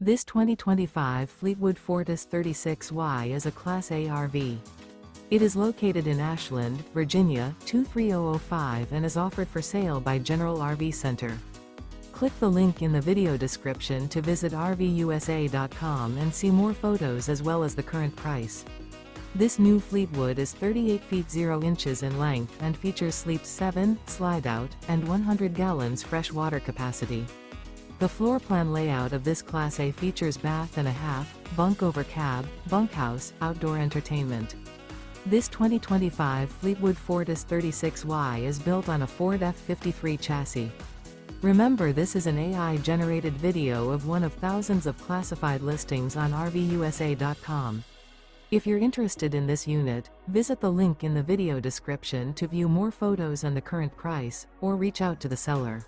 This 2025 Fleetwood Fortis 36Y is a Class A RV. It is located in Ashland, Virginia, 23005 and is offered for sale by General RV Center. Click the link in the video description to visit RVUSA.com and see more photos as well as the current price. This new Fleetwood is 38 feet 0 inches in length and features sleeps 7, Slideout, and 100 gallons fresh water capacity. The floor plan layout of this Class A features bath and a half, bunk over cab, bunkhouse, outdoor entertainment. This 2025 Fleetwood Fortis 36Y is built on a Ford F53 chassis. Remember, this is an AI-generated video of one of thousands of classified listings on RVUSA.com. If you're interested in this unit, visit the link in the video description to view more photos and the current price, or reach out to the seller.